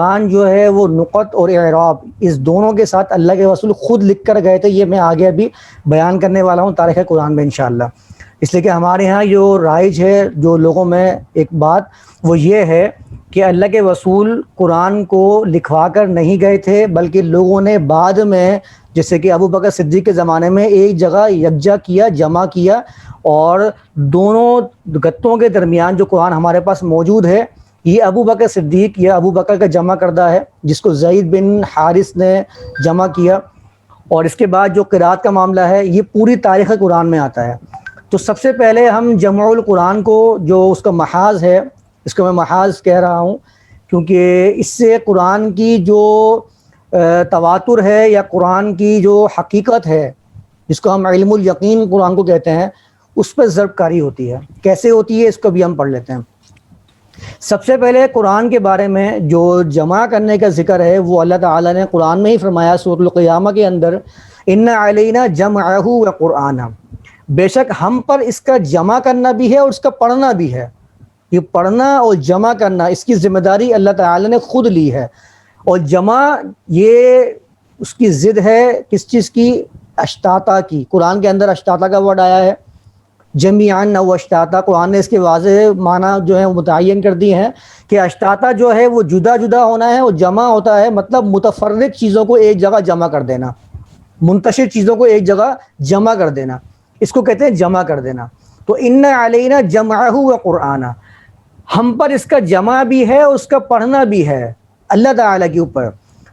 قرآن جو ہے وہ نقط اور اعراب اس دونوں کے ساتھ اللہ کے رسول خود لکھ کر گئے تھے. یہ میں آگے ابھی بیان کرنے والا ہوں تاریخ قرآن میں انشاءاللہ. اس لیے کہ ہمارے ہاں جو رائج ہے جو لوگوں میں ایک بات وہ یہ ہے کہ اللہ کے رسول قرآن کو لکھوا کر نہیں گئے تھے، بلکہ لوگوں نے بعد میں جیسے کہ ابو بکر صدیق کے زمانے میں ایک جگہ یکجا کیا، جمع کیا، اور دونوں گتوں کے درمیان جو قرآن ہمارے پاس موجود ہے یہ ابو بکر صدیق یا ابو بکر کا جمع کردہ ہے جس کو زید بن حارث نے جمع کیا. اور اس کے بعد جو قرات کا معاملہ ہے یہ پوری تاریخ قرآن میں آتا ہے. تو سب سے پہلے ہم جمع القرآن کو جو اس کا محاذ ہے، اس کو میں محاذ کہہ رہا ہوں کیونکہ اس سے قرآن کی جو تواتر ہے یا قرآن کی جو حقیقت ہے جس کو ہم علم الیقین قرآن کو کہتے ہیں اس پہ ضرب کاری ہوتی ہے. کیسے ہوتی ہے اس کو بھی ہم پڑھ لیتے ہیں. سب سے پہلے قرآن کے بارے میں جو جمع کرنے کا ذکر ہے وہ اللہ تعالیٰ نے قرآن میں ہی فرمایا سورۃ القیامہ کے اندر، ان علینا جمعہ و قرآن، بے شک ہم پر اس کا جمع کرنا بھی ہے اور اس کا پڑھنا بھی ہے. یہ پڑھنا اور جمع کرنا اس کی ذمہ داری اللہ تعالیٰ نے خود لی ہے. اور جمع یہ اس کی ضد ہے کس چیز کی؟ اشتاتا کی. قرآن کے اندر اشتاتا کا ورڈ آیا ہے، جمیعاً و اشتاتا. قرآن نے اس کے واضح معنی جو ہے متعین کر دی ہیں کہ اشتاتا جو ہے وہ جدا جدا ہونا ہے، اور جمع ہوتا ہے مطلب متفرق چیزوں کو ایک جگہ جمع کر دینا، منتشر چیزوں کو ایک جگہ جمع کر دینا، اس کو کہتے ہیں جمع کر دینا. تو ان علینا جمعہ و قرآن، ہم پر اس کا جمع بھی ہے اس کا پڑھنا بھی ہے اللہ تعالیٰ کے اوپر.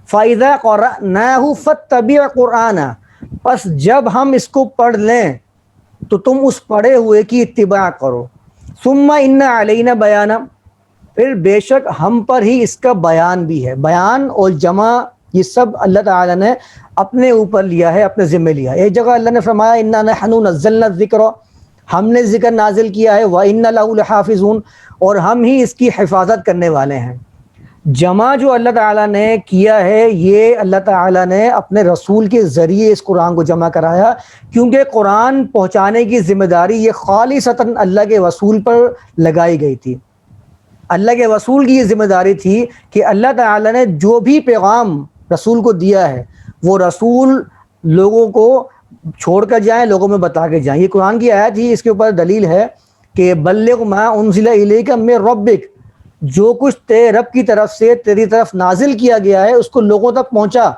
فَإِذَا قَرَأْنَاهُ فَاتَّبِعْ قُرْآنَ، پس جب ہم اس کو پڑھ لیں تو تم اس پڑھے ہوئے کی اتباع کرو. ثم ان علینا بیانا، پھر بے شک ہم پر ہی اس کا بیان بھی ہے. بیان اور جمع یہ سب اللہ تعالیٰ نے اپنے اوپر لیا ہے، اپنے ذمہ لیا ہے. ایک جگہ اللہ نے فرمایا انا نحن نزلنا الذکر، ہم نے ذکر نازل کیا ہے، وَإِنَّ لَهُ لَحَافِظُونَ، اور ہم ہی اس کی حفاظت کرنے والے ہیں. جمع جو اللہ تعالیٰ نے کیا ہے یہ اللہ تعالیٰ نے اپنے رسول کے ذریعے اس قرآن کو جمع کرایا، کیونکہ قرآن پہنچانے کی ذمہ داری یہ خالصتاً اللہ کے رسول پر لگائی گئی تھی. اللہ کے رسول کی یہ ذمہ داری تھی کہ اللہ تعالیٰ نے جو بھی پیغام رسول کو دیا ہے وہ رسول لوگوں کو چھوڑ کر جائیں، لوگوں میں بتا کے جائیں. یہ قرآن کی آیت ہی اس کے اوپر دلیل ہے کہ بلغ ما انزل الیک من ربک، جو کچھ تیرے رب کی طرف سے تیری طرف نازل کیا گیا ہے اس کو لوگوں تک پہنچا.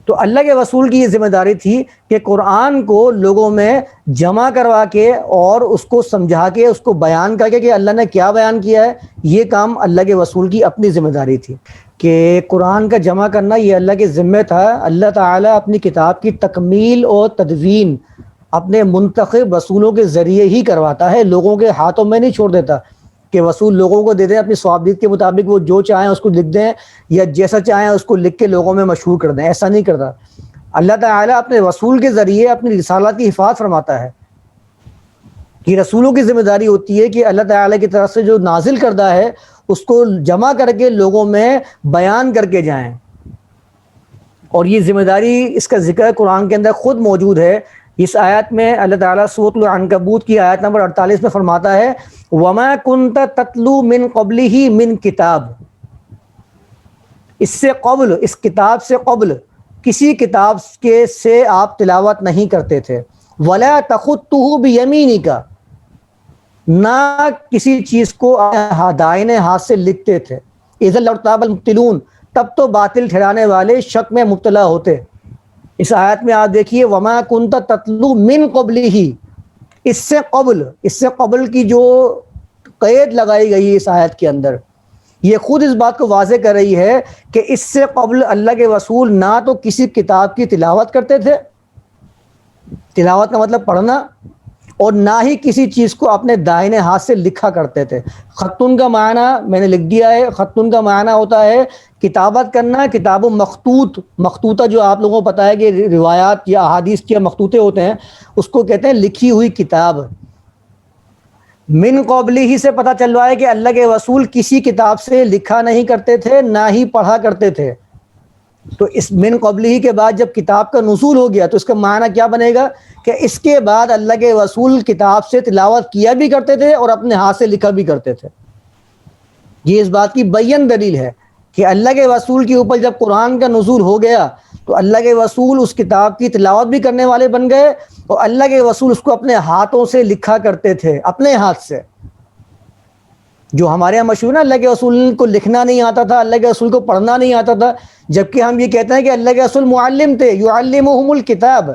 تو اللہ کے رسول کی یہ ذمہ داری تھی کہ قرآن کو لوگوں میں جمع کروا کے اور اس کو سمجھا کے اس کو بیان کر کے کہ اللہ نے کیا بیان کیا ہے. یہ کام اللہ کے رسول کی اپنی ذمہ داری تھی کہ قرآن کا جمع کرنا یہ اللہ کے ذمہ تھا. اللہ تعالیٰ اپنی کتاب کی تکمیل اور تدوین اپنے منتخب رسولوں کے ذریعے ہی کرواتا ہے، لوگوں کے ہاتھوں میں نہیں چھوڑ دیتا کہ رسول لوگوں کو دے دیں اپنی صوابدید کے مطابق وہ جو چاہیں اس کو لکھ دیں یا جیسا چاہیں اس کو لکھ کے لوگوں میں مشہور کر دیں. ایسا نہیں کرتا. اللہ تعالیٰ اپنے رسول کے ذریعے اپنی رسالت کی حفاظت فرماتا ہے. یہ رسولوں کی ذمہ داری ہوتی ہے کہ اللہ تعالیٰ کی طرف سے جو نازل کردہ ہے اس کو جمع کر کے لوگوں میں بیان کر کے جائیں. اور یہ ذمہ داری اس کا ذکر قرآن کے اندر خود موجود ہے. اس آیت میں اللہ تعالیٰ سورۃ العنکبوت کی آیت نمبر 48 میں فرماتا ہے وَمَا كُنْتَ تَتْلُو مِن قَبْلِهِ مِن کتاب، اس سے قبل، اس کتاب سے قبل کسی کتاب کے سے آپ تلاوت نہیں کرتے تھے. وَلَا تَخُطُّهُ بِيَمِينِكَ، نہ کسی چیز کو دائیں ہاتھ سے لکھتے تھے. اِذًا لَارْتَابَ الْمُبْطِلُونَ، تب تو باطل ٹھہرانے والے شک میں مبتلا ہوتے. اس آیت میں آپ دیکھیے وَمَا كُنْتَ تَتْلُو مِن قَبْلِهِ، اس سے قبل کی جو قید لگائی گئی ہے اس آیت کے اندر یہ خود اس بات کو واضح کر رہی ہے کہ اس سے قبل اللہ کے رسول نہ تو کسی کتاب کی تلاوت کرتے تھے، تلاوت کا مطلب پڑھنا، اور نہ ہی کسی چیز کو اپنے دائیں ہاتھ سے لکھا کرتے تھے. خطن کا معنی میں نے لکھ دیا ہے، خطن کا معنی ہوتا ہے کتابت کرنا. کتاب و مخطوطہ جو آپ لوگوں کو پتہ ہے کہ روایات یا احادیث کے مخطوطے ہوتے ہیں اس کو کہتے ہیں لکھی ہوئی کتاب. من قبل ہی سے پتہ چل رہا ہے کہ اللہ کے رسول کسی کتاب سے لکھا نہیں کرتے تھے نہ ہی پڑھا کرتے تھے. تو اس من قبل ہی کے بعد جب کتاب کا نزول ہو گیا تو اس کا معنی کیا بنے گا کہ اس کے بعد اللہ کے رسول کتاب سے تلاوت کیا بھی کرتے تھے اور اپنے ہاتھ سے لکھا بھی کرتے تھے. یہ اس بات کی بین دلیل ہے کہ اللہ کے رسول کے اوپر جب قرآن کا نزول ہو گیا تو اللہ کے رسول اس کتاب کی تلاوت بھی کرنے والے بن گئے، اور اللہ کے رسول اس کو اپنے ہاتھوں سے لکھا کرتے تھے، اپنے ہاتھ سے. جو ہمارے یہاں مشہور ہے اللہ کے رسول کو لکھنا نہیں آتا تھا، اللہ کے رسول کو پڑھنا نہیں آتا تھا، جبکہ ہم یہ کہتے ہیں کہ اللہ کے رسول معلم تھے، یعلمہم الکتاب،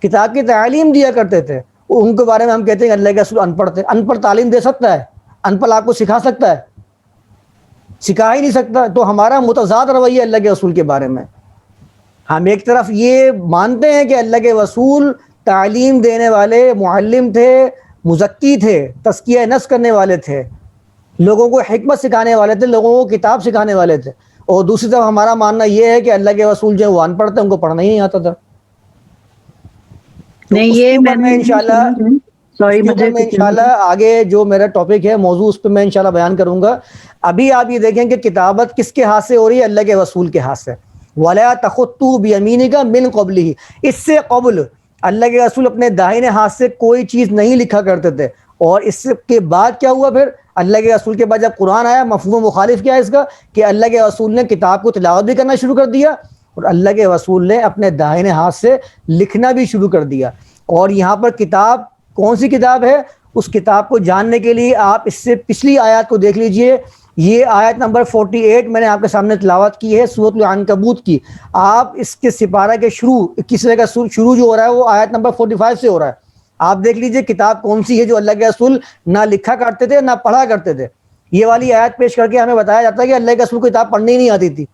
کتاب کی تعلیم دیا کرتے تھے. ان کے بارے میں ہم کہتے ہیں کہ اللہ کے رسول ان پڑھ تھے. ان پڑھ تعلیم دے سکتا ہے؟ ان پڑھ آپ کو سکھا سکتا ہے؟ سکھا ہی نہیں سکتا. تو ہمارا متضاد رویہ اللہ کے رسول کے بارے میں. ہم ایک طرف یہ مانتے ہیں کہ اللہ کے رسول تعلیم دینے والے معلم تھے، مزکی تھے، تزکیہ نفس کرنے والے تھے، لوگوں کو حکمت سکھانے والے تھے، لوگوں کو کتاب سکھانے والے تھے. اور دوسری طرف ہمارا ماننا یہ ہے کہ اللہ کے رسول جو وہ ان پڑھ تھے، ان کو پڑھنا ہی نہیں آتا تھا. تو نہیں، اس کے یہ اوپر میں انشاءاللہ آگے جو میرا ٹاپک ہے موضوع، اس پہ میں انشاءاللہ بیان کروں گا. ابھی آپ یہ دیکھیں کہ کتابت کس کے ہاتھ سے ہو رہی ہے؟ اللہ کے رسول کے ہاتھ سے. وَلَا تَخُطُّوا بِيَمِينِكَ مِنْ قَبْلِهِ، اس سے قبل اللہ کے رسول اپنے داہنے ہاتھ سے کوئی چیز نہیں لکھا کرتے تھے. اور اس کے بعد کیا ہوا پھر؟ اللہ کے رسول کے بعد جب قرآن آیا، مفہوم مخالف کیا ہے اس کا؟ کہ اللہ کے رسول نے کتاب کو تلاوت بھی کرنا شروع کر دیا، اور اللہ کے رسول نے اپنے داہنے ہاتھ سے لکھنا بھی شروع کر دیا. اور یہاں پر کتاب کون سی کتاب ہے؟ اس کتاب کو جاننے کے لیے آپ اس سے پچھلی آیات کو دیکھ لیجئے. یہ آیت نمبر 48 میں نے آپ کے سامنے تلاوت کی ہے سورۃ العنکبوت کی. آپ اس کے سپارہ کے شروع 21ویں کا شروع جو ہو رہا ہے وہ آیت نمبر 45 سے ہو رہا ہے. آپ دیکھ لیجئے کتاب کون سی ہے جو اللہ کے رسول نہ لکھا کرتے تھے نہ پڑھا کرتے تھے. یہ والی آیت پیش کر کے ہمیں بتایا جاتا ہے کہ اللہ کے رسول کو کتاب پڑھنی ہی نہیں آتی تھی،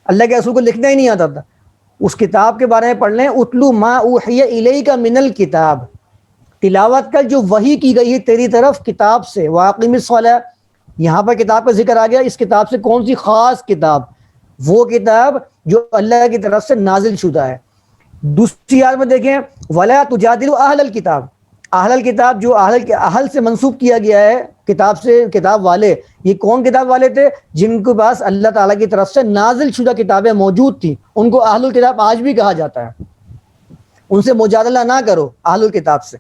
اللہ کے رسول کو لکھنا ہی نہیں آتا تھا. اس کتاب کے بارے میں پڑھ لیں، اتلو ما اوحی الیک من الکتاب، تلاوت کر جو وحی کی گئی ہے تیری طرف کتاب سے. واقیم الصلاۃ، یہاں پر کتاب کا ذکر آ گیا. اس کتاب سے کون سی خاص کتاب؟ وہ کتاب جو اللہ کی طرف سے نازل شدہ ہے. دوسری آیت میں دیکھیں، ولا تجادلوا اہل الکتاب، اہل الکتاب جو اہل سے منسوب کیا گیا ہے کتاب سے، کتاب والے. یہ کون کتاب والے تھے؟ جن کے پاس اللہ تعالیٰ کی طرف سے نازل شدہ کتابیں موجود تھیں، ان کو اہل الکتاب آج بھی کہا جاتا ہے. ان سے مجادلہ نہ کرو اہل الکتاب سے.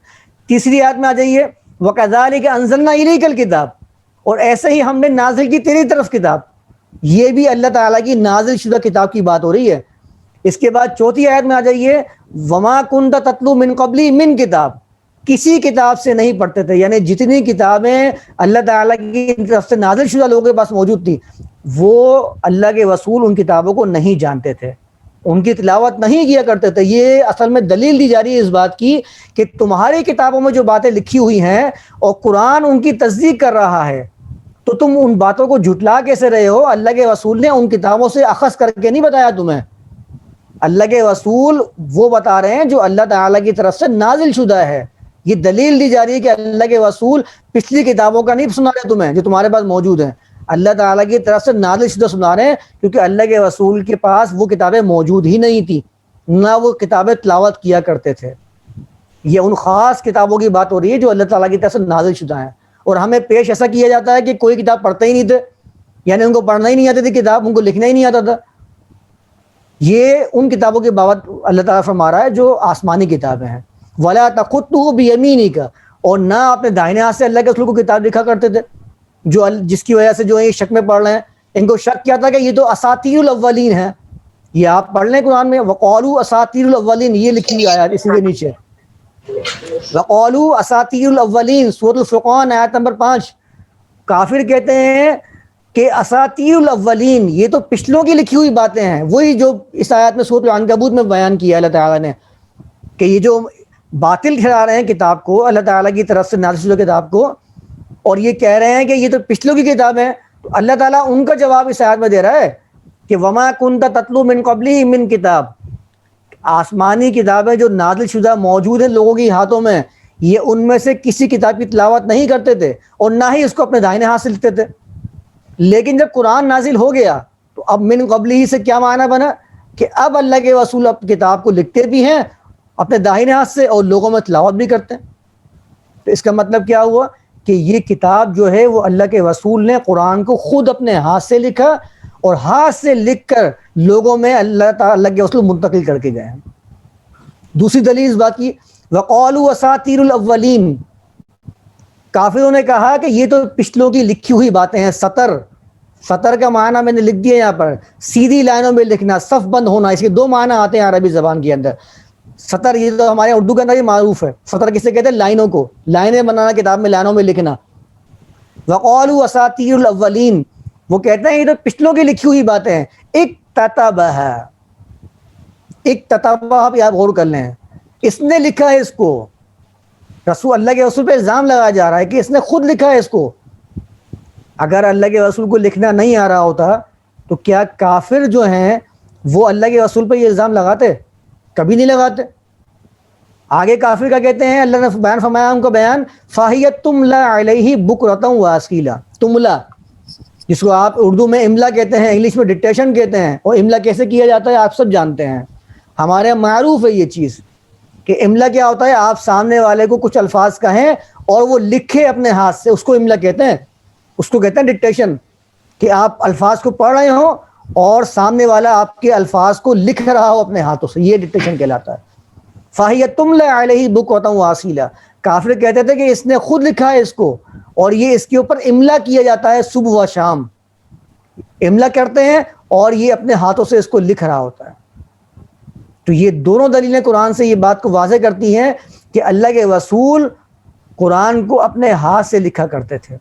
تیسری آیت میں آ جائیے، وَكَذَلِكَ أَنزَلْنَا إِلَيْكَ الْكِتَابَ، اور ایسے ہی ہم نے نازل کی تیری طرف کتاب. یہ بھی اللہ تعالیٰ کی نازل شدہ کتاب کی بات ہو رہی ہے. اس کے بعد چوتھی آیت میں آ جائیے، وَمَا كُنْتَ تَتْلُو مِنْ قَبْلِهِ مِنْ کتاب، کسی کتاب سے نہیں پڑھتے تھے. یعنی جتنی کتابیں اللہ تعالیٰ کی طرف سے نازل شدہ لوگوں کے پاس موجود تھی، وہ اللہ کے رسول ان کتابوں کو نہیں جانتے تھے، ان کی تلاوت نہیں کیا کرتے تھے. یہ اصل میں دلیل دی جا رہی ہے اس بات کی کہ تمہاری کتابوں میں جو باتیں لکھی ہوئی ہیں اور قرآن ان کی تصدیق کر رہا ہے، تو تم ان باتوں کو جھٹلا کیسے رہے ہو؟ اللہ کے رسول نے ان کتابوں سے اخذ کر کے نہیں بتایا تمہیں. اللہ کے رسول وہ بتا رہے ہیں جو اللہ تعالیٰ کی طرف سے نازل شدہ ہے. یہ دلیل دی جا رہی ہے کہ اللہ کے رسول پچھلی کتابوں کا نہیں سنا رہے تمہیں جو تمہارے پاس موجود ہیں، اللہ تعالیٰ کی طرف سے نازل شدہ سنا رہے ہیں، کیونکہ اللہ کے رسول کے پاس وہ کتابیں موجود ہی نہیں تھی، نہ وہ کتابیں تلاوت کیا کرتے تھے. یہ ان خاص کتابوں کی بات ہو رہی ہے جو اللہ تعالیٰ کی طرف سے نازل شدہ ہیں. اور ہمیں پیش ایسا کیا جاتا ہے کہ کوئی کتاب پڑھتے ہی نہیں تھے، یعنی ان کو پڑھنا ہی نہیں آتی تھی کتاب، ان کو لکھنا ہی نہیں آتا تھا. یہ ان کتابوں کی بات اللہ تعالیٰ فرما رہا ہے جو آسمانی کتابیں ہیں. وَلَا تَخُطُّهُ بِيَمِينِكَ، اور نہ اپنے دائنے ہاتھ سے اللہ کے رسول کو کتاب لکھا کرتے تھے. جو جس کی وجہ سے جو یہ شک میں پڑھ رہے ہیں، ان کو شک کیا تھا کہ یہ تو اساطیر الاولین ہے. یہ آپ پڑھ لیں قرآن میں، وَقَالُوا اساطیر الاولین، یہ لکھی ہوئی آیات اسی کے نیچے، وَقَالُوا اساطیر الاولین، سورۃ الفرقان آیت نمبر 5. کافر کہتے ہیں کہ اساطیر الاولین یہ تو پچھلوں کی لکھی ہوئی باتیں ہیں. وہی جو اس آیت میں سورۃ العنکبوت میں بیان کیا اللہ تعالیٰ نے کہ یہ جو باطل ٹھہرا رہے ہیں کتاب کو، اللہ تعالیٰ کی طرف سے نازل شدہ کتاب کو، اور یہ کہہ رہے ہیں کہ یہ تو پچھلوں کی کتاب ہے. تو اللہ تعالیٰ ان کا جواب اس آیت میں دے رہا ہے کہ وما کنت تتلو من قبلی من کتاب، آسمانی کتابیں جو نازل شدہ موجود ہیں لوگوں کے ہاتھوں میں، یہ ان میں سے کسی کتاب کی تلاوت نہیں کرتے تھے اور نہ ہی اس کو اپنے دائنے ہاتھ سے لکھتے تھے. لیکن جب قرآن نازل ہو گیا تو اب من قبلی سے کیا معنی بنا کہ اب اللہ کے رسول کتاب کو لکھتے بھی ہیں اپنے داہنے ہاتھ سے اور لوگوں میں تلاوت بھی کرتے ہیں. تو اس کا مطلب کیا ہوا کہ یہ کتاب جو ہے وہ اللہ کے رسول نے قرآن کو خود اپنے ہاتھ سے لکھا اور ہاتھ سے لکھ کر لوگوں میں اللہ تعالیٰ کے رسول منتقل کر کے گئے ہیں. دوسری دلیل اس بات کی، وَقَالُوا أَسَاطِيرُ الْأَوَّلِينَ، کافروں نے کہا کہ یہ تو پچھلوں کی لکھی ہوئی باتیں ہیں، سطر سطر کا معنی میں نے لکھ دیا یہاں پر، سیدھی لائنوں میں لکھنا، صف بند ہونا، اس کے دو معنی آتے ہیں عربی زبان کے اندر. سطر یہ تو ہمارے اردو کے اندر ہی معروف ہے. سطر کسے کہتے ہیں؟ لائنوں کو، لائنیں بنانا، کتاب میں لائنوں میں لکھنا. وقالوا اساطیر الاولین، وہ کہتے ہیں یہ تو پچھلوں کی لکھی ہوئی باتیں ہیں. اکتتبھا، اکتتبھا آپ یاد غور کر لیں، اس نے لکھا ہے اس کو. رسول اللہ کے رسول پہ الزام لگایا جا رہا ہے کہ اس نے خود لکھا ہے اس کو. اگر اللہ کے رسول کو لکھنا نہیں آ رہا ہوتا تو کیا کافر جو ہیں وہ اللہ کے رسول پہ یہ الزام لگاتے؟ کبھی نہیں لگاتے. آگے کافر کا کہتے ہیں، اللہ نے بیان فرمایا ان کو بیان، فاہیت تملا علیہ بکرۃ واصیلا. تملا جس کو آپ اردو میں املا کہتے ہیں، انگلش میں ڈکٹیشن کہتے ہیں. اور املا کیسے کیا جاتا ہے آپ سب جانتے ہیں، ہمارے یہاں معروف ہے یہ چیز کہ املا کیا ہوتا ہے. آپ سامنے والے کو کچھ الفاظ کہیں اور وہ لکھے اپنے ہاتھ سے، اس کو املا کہتے ہیں. اس کو کہتے ہیں ڈکٹیشن، کہ آپ الفاظ کو پڑھ رہے ہوں اور سامنے والا آپ کے الفاظ کو لکھ رہا ہو اپنے ہاتھوں سے، یہ ڈکٹیشن کہلاتا ہے. فاہیت تملا علیہ بکرۃ واصیلا. کافر کہتے تھے کہ اس نے خود لکھا ہے اس کو، اور یہ اس کے اوپر املا کیا جاتا ہے صبح و شام. املا کرتے ہیں اور یہ اپنے ہاتھوں سے اس کو لکھ رہا ہوتا ہے. تو یہ دونوں دلیلیں قرآن سے یہ بات کو واضح کرتی ہیں کہ اللہ کے رسول قرآن کو اپنے ہاتھ سے لکھا کرتے تھے.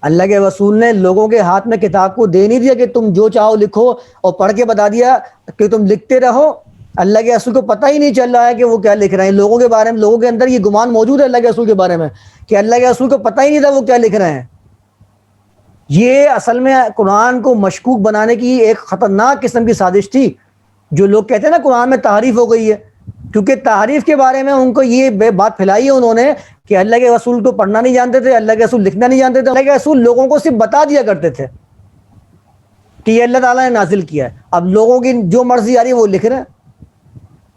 اللہ کے رسول نے لوگوں کے ہاتھ میں کتاب کو دے نہیں دیا کہ تم جو چاہو لکھو اور پڑھ کے بتا دیا کہ تم لکھتے رہو. اللہ کے رسول کو پتہ ہی نہیں چل رہا ہے کہ وہ کیا لکھ رہے ہیں. لوگوں کے بارے میں، لوگوں کے اندر یہ گمان موجود ہے اللہ کے رسول کے بارے میں کہ اللہ کے رسول کو پتہ ہی نہیں تھا وہ کیا لکھ رہے ہیں. یہ اصل میں قرآن کو مشکوک بنانے کی ایک خطرناک قسم کی سازش تھی. جو لوگ کہتے ہیں نا قرآن میں تحریف ہو گئی ہے، کیونکہ تحریف کے بارے میں ان کو یہ بات پھیلائی ہے انہوں نے کہ اللہ کے رسول تو پڑھنا نہیں جانتے تھے، اللہ کے رسول لکھنا نہیں جانتے تھے. اللہ کے رسول لوگوں کو صرف بتا دیا کرتے تھے کہ یہ اللہ تعالیٰ نے نازل کیا ہے. اب لوگوں کی جو مرضی آ رہی ہے وہ لکھ رہے ہیں.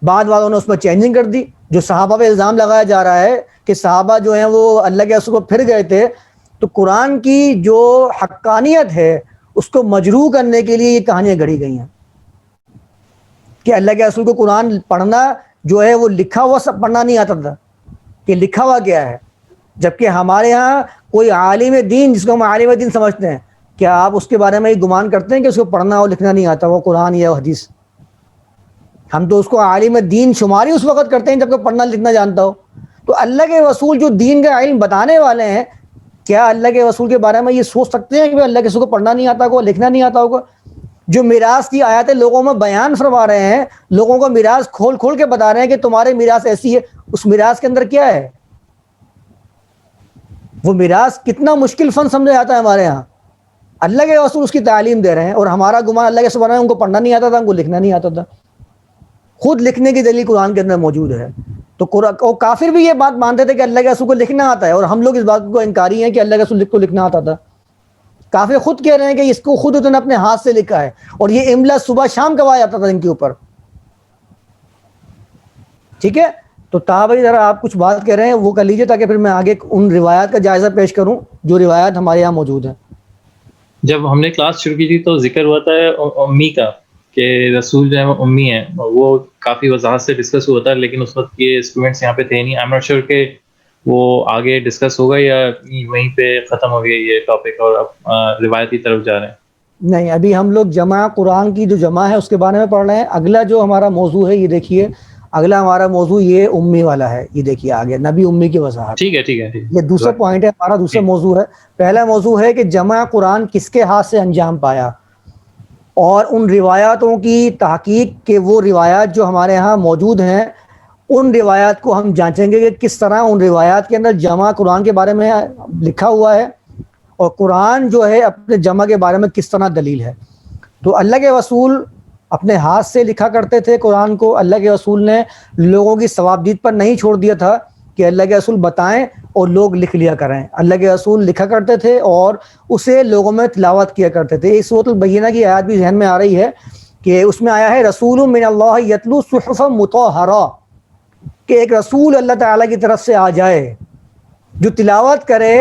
بعد والوں نے اس میں چینجنگ کر دی. جو صحابہ پہ الزام لگایا جا رہا ہے کہ صحابہ جو ہیں وہ اللہ کے رسول کو پھر گئے تھے، تو قرآن کی جو حقانیت ہے اس کو مجروح کرنے کے لیے یہ کہانیاں گھڑی گئی ہیں کہ اللہ کے رسول کو قرآن پڑھنا جو ہے وہ لکھا ہوا سب پڑھنا نہیں آتا تھا، کہ لکھا ہوا کیا ہے. جبکہ ہمارے ہاں کوئی عالم دین جس کو ہم عالم دین سمجھتے ہیں، کیا آپ اس کے بارے میں یہ گمان کرتے ہیں کہ اس کو پڑھنا اور لکھنا نہیں آتا وہ قرآن یا حدیث؟ ہم تو اس کو عالم دین شماری اس وقت کرتے ہیں جب کہ پڑھنا لکھنا جانتا ہو. تو اللہ کے رسول جو دین کا علم بتانے والے ہیں، کیا اللہ کے رسول کے بارے میں یہ سوچ سکتے ہیں کہ اللہ کے رسول کو پڑھنا نہیں آتا ہوگا، لکھنا نہیں آتا ہوگا؟ جو میراث کی آیاتیں لوگوں میں بیان فرما رہے ہیں، لوگوں کو میراث کھول کھول کے بتا رہے ہیں کہ تمہارے میراث ایسی ہے، اس میراث کے اندر کیا ہے؟ وہ میراث کتنا مشکل فن سمجھا جاتا ہے ہمارے ہاں. اللہ کے رسول اس کی تعلیم دے رہے ہیں اور ہمارا گمان اللہ کے رسول ان کو پڑھنا نہیں آتا تھا، ان کو لکھنا نہیں آتا تھا. خود لکھنے کی دلیل قرآن کے اندر موجود ہے. تو کافر بھی یہ بات مانتے تھے کہ اللہ کے رسول کو لکھنا آتا ہے، اور ہم لوگ اس بات کو انکاری ہیں کہ اللہ کے رسول کو لکھنا آتا تھا. کافر خود کہہ رہے ہیں کہ اس کو خود انہوں نے اپنے ہاتھ سے لکھا ہے، اور یہ املا صبح شام کروایا جاتا تھا ان کے اوپر. ٹھیک ہے، تو بھائی ذرا آپ کچھ بات کہہ رہے ہیں وہ کر لیجیے تاکہ پھر میں آگے ان روایات کا جائزہ پیش کروں جو روایات ہمارے یہاں موجود ہیں. جب ہم نے کلاس شروع کی تھی تو ذکر ہوا تھا امی کا، کہ رسول جو ہے وہ امی ہے، وہ کافی وضاحت سے ڈسکس ہوا تھا، لیکن اس وقت یہ اسٹوڈنٹس یہاں پہ تھے نہیں. آئی ایم ناٹ شیور کہ وہ آگے ڈسکس ہوگا یا وہیں پہ ختم ہو گیا یہ ٹاپک اور اب روایت کی طرف جا رہے ہیں. نہیں، ابھی ہم لوگ جمع قرآن کی جو جمع ہے اس کے بارے میں پڑھ رہے ہیں. اگلا جو ہمارا موضوع ہے یہ دیکھیے، اگلا ہمارا موضوع یہ امی والا ہے. یہ دیکھیے آگے نبی امی کی وضاحت. ٹھیک ہے ٹھیک ہے، یہ دوسرا پوائنٹ ہے ہمارا، دوسرا موضوع ہے. پہلا موضوع ہے کہ جمع قرآن کس کے ہاتھ سے انجام پایا، اور ان روایاتوں کی تحقیق کہ وہ روایات جو ہمارے ہاں موجود ہیں ان روایات کو ہم جانچیں گے کہ کس طرح ان روایات کے اندر جمع قرآن کے بارے میں لکھا ہوا ہے، اور قرآن جو ہے اپنے جمع کے بارے میں کس طرح دلیل ہے. تو اللہ کے رسول اپنے ہاتھ سے لکھا کرتے تھے قرآن کو. اللہ کے رسول نے لوگوں کی ثوابدید پر نہیں چھوڑ دیا تھا کہ اللہ کے رسول بتائیں اور لوگ لکھ لیا کریں. اللہ کے رسول لکھا کرتے تھے اور اسے لوگوں میں تلاوت کیا کرتے تھے. اس سورۃ البینہ کی آیات بھی ذہن میں آ رہی ہے کہ اس میں آیا ہے رسول من اللہ یتلو صحفا مطہرہ، کہ ایک رسول اللہ تعالیٰ کی طرف سے آ جائے جو تلاوت کرے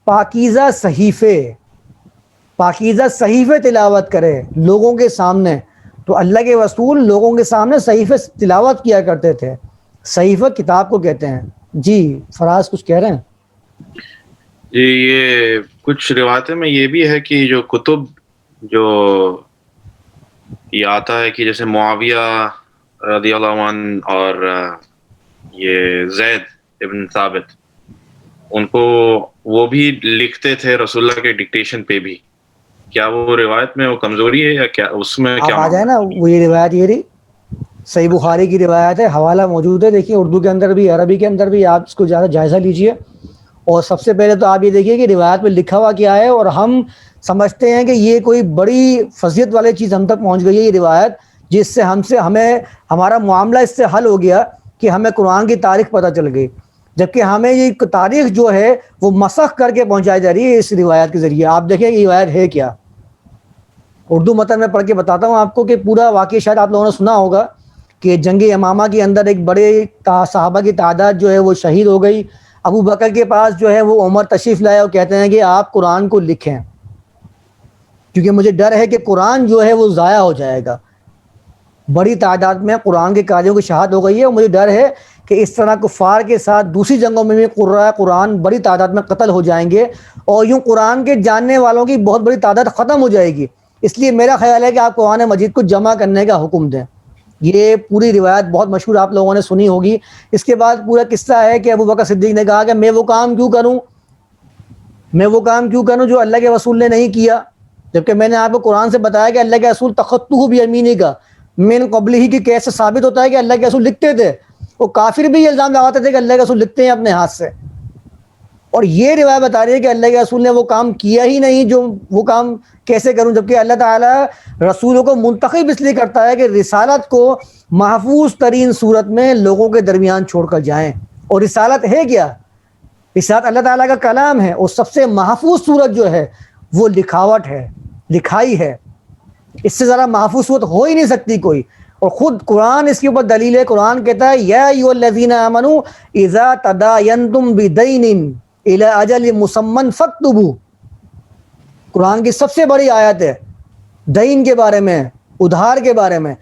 پاکیزہ صحیفے، پاکیزہ صحیفے تلاوت کرے لوگوں کے سامنے. تو اللہ کے رسول لوگوں کے سامنے صحیفے تلاوت کیا کرتے تھے. صحیفہ کتاب کو کہتے ہیں. جی فراز کچھ کہہ رہے ہیں؟ جی یہ کچھ روایتوں میں یہ بھی ہے کہ جو کتب جو یہ آتا ہے کہ جیسے معاویہ رضی اللہ عنہ اور یہ زید ابن ثابت، ان کو وہ بھی لکھتے تھے رسول اللہ کے ڈکٹیشن پہ بھی. کیا وہ روایت میں وہ کمزوری ہے یا کیا اس میں آپ کیا آ جائیں معاملہ نا، ہے؟ وہ یہ روایت یہ رہی صحیح بخاری کی روایت ہے، حوالہ موجود ہے، دیکھیے اردو کے اندر بھی عربی کے اندر بھی، آپ اس کو زیادہ جائزہ لیجئے. اور سب سے پہلے تو آپ یہ دیکھیے کہ روایت میں لکھا ہوا کیا ہے، اور ہم سمجھتے ہیں کہ یہ کوئی بڑی فضیلت والی چیز ہم تک پہنچ گئی ہے یہ روایت، جس سے ہمیں ہمارا معاملہ اس سے حل ہو گیا کہ ہمیں قرآن کی تاریخ پتہ چل گئی، جبکہ ہمیں یہ تاریخ جو ہے وہ مسخ کر کے پہنچائی جا رہی ہے اس روایت کے ذریعے. آپ دیکھیں یہ روایت ہے کیا. اردو متن میں پڑھ کے بتاتا ہوں آپ کو کہ پورا واقعہ شاید آپ لوگوں نے سنا ہوگا کہ جنگ یمامہ کے اندر ایک بڑے صحابہ کی تعداد جو ہے وہ شہید ہو گئی. ابو بکر کے پاس جو ہے وہ عمر تشریف لائے اور کہتے ہیں کہ آپ قرآن کو لکھیں، کیونکہ مجھے ڈر ہے کہ قرآن جو ہے وہ ضائع ہو جائے گا. بڑی تعداد میں قرآن کے قاریوں کی شہادت ہو گئی ہے، اور مجھے ڈر ہے کہ اس طرح کفار کے ساتھ دوسری جنگوں میں بھی قراء قرآن بڑی تعداد میں قتل ہو جائیں گے، اور یوں قرآن کے جاننے والوں کی بہت بڑی تعداد ختم ہو جائے گی. اس لیے میرا خیال ہے کہ آپ قرآن مجید کو جمع کرنے کا حکم دیں. یہ پوری روایت بہت مشہور آپ لوگوں نے سنی ہوگی. اس کے بعد پورا قصہ ہے کہ ابو بکر صدیق نے کہا کہ میں وہ کام کیوں کروں جو اللہ کے رسول نے نہیں کیا، جبکہ میں نے آپ کو قرآن سے بتایا کہ اللہ کے رسول تخطہ بیمینی کا من قبل ہی، کی کیسے ثابت ہوتا ہے کہ اللہ کے رسول لکھتے تھے. وہ کافر بھی یہ الزام لگاتے تھے کہ اللہ کے رسول لکھتے ہیں اپنے ہاتھ سے، اور یہ روایت بتا رہی ہے کہ اللہ کے رسول نے وہ کام کیا ہی نہیں. جو وہ کام کیسے کروں، جبکہ اللہ تعالیٰ رسولوں کو منتخب اس لیے کرتا ہے کہ رسالت کو محفوظ ترین صورت میں لوگوں کے درمیان چھوڑ کر جائیں. اور رسالت ہے کیا؟ رسالت اللہ تعالیٰ کا کلام ہے، اور سب سے محفوظ صورت جو ہے وہ لکھاوٹ ہے، لکھائی ہے. اس سے ذرا محفوظ صورت ہو ہی نہیں سکتی کوئی. اور خود قرآن اس کے اوپر دلیل ہے. قرآن کہتا ہے یا ایھا الذین آمنوا اذا تداینتم بدین الی اجل مسمى فاکتبوا. قرآن کی سب سے بڑی آیت ہے دین کے بارے میں، ادھار کے بارے میں،